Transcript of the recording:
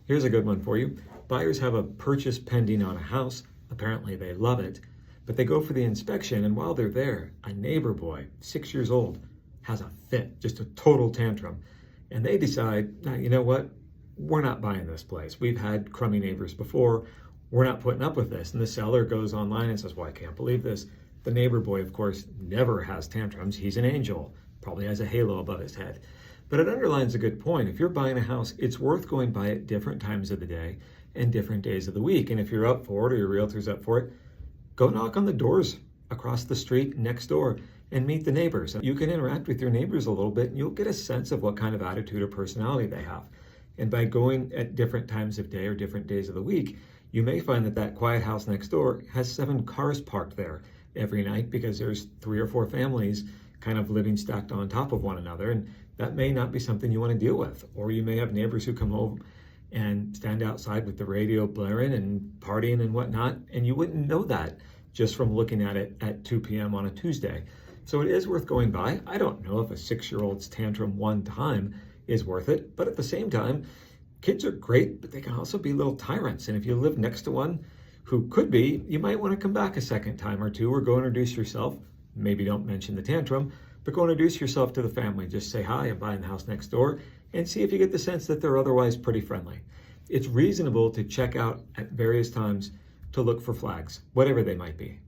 Here's a good one for you. Buyers have a purchase pending on a house. Apparently they love it, but they go for the inspection, and while they're there, a neighbor boy, 6 years old, has a fit, just a total tantrum. And they decide, "Now, you know what? We're not buying this place. We've had crummy neighbors before. We're not putting up with this." And the seller goes online and says, "Well, I can't believe this." The neighbor boy, of course, never has tantrums. He's an angel, probably has a halo above his head. But it underlines a good point. If you're buying a house, it's worth going by at different times of the day and different days of the week. And if you're up for it or your realtor's up for it, go knock on the doors across the street next door and meet the neighbors. You can interact with your neighbors a little bit and you'll get a sense of what kind of attitude or personality they have. And by going at different times of day or different days of the week, you may find that that quiet house next door has 7 cars parked there every night because there's 3 or 4 families kind of living stacked on top of one another. And that may not be something you want to deal with. Or you may have neighbors who come home and stand outside with the radio blaring and partying and whatnot, and you wouldn't know that just from looking at it at 2 p.m. on a Tuesday. So it is worth going by. I don't know if a 6-year-old's tantrum one time is worth it, but at the same time, kids are great, but they can also be little tyrants. And if you live next to one who could be, you might want to come back a second time or two or go introduce yourself. Maybe don't mention the tantrum, but go introduce yourself to the family. Just say, "Hi, I'm buying the house next door," and see if you get the sense that they're otherwise pretty friendly. It's reasonable to check out at various times to look for flags, whatever they might be.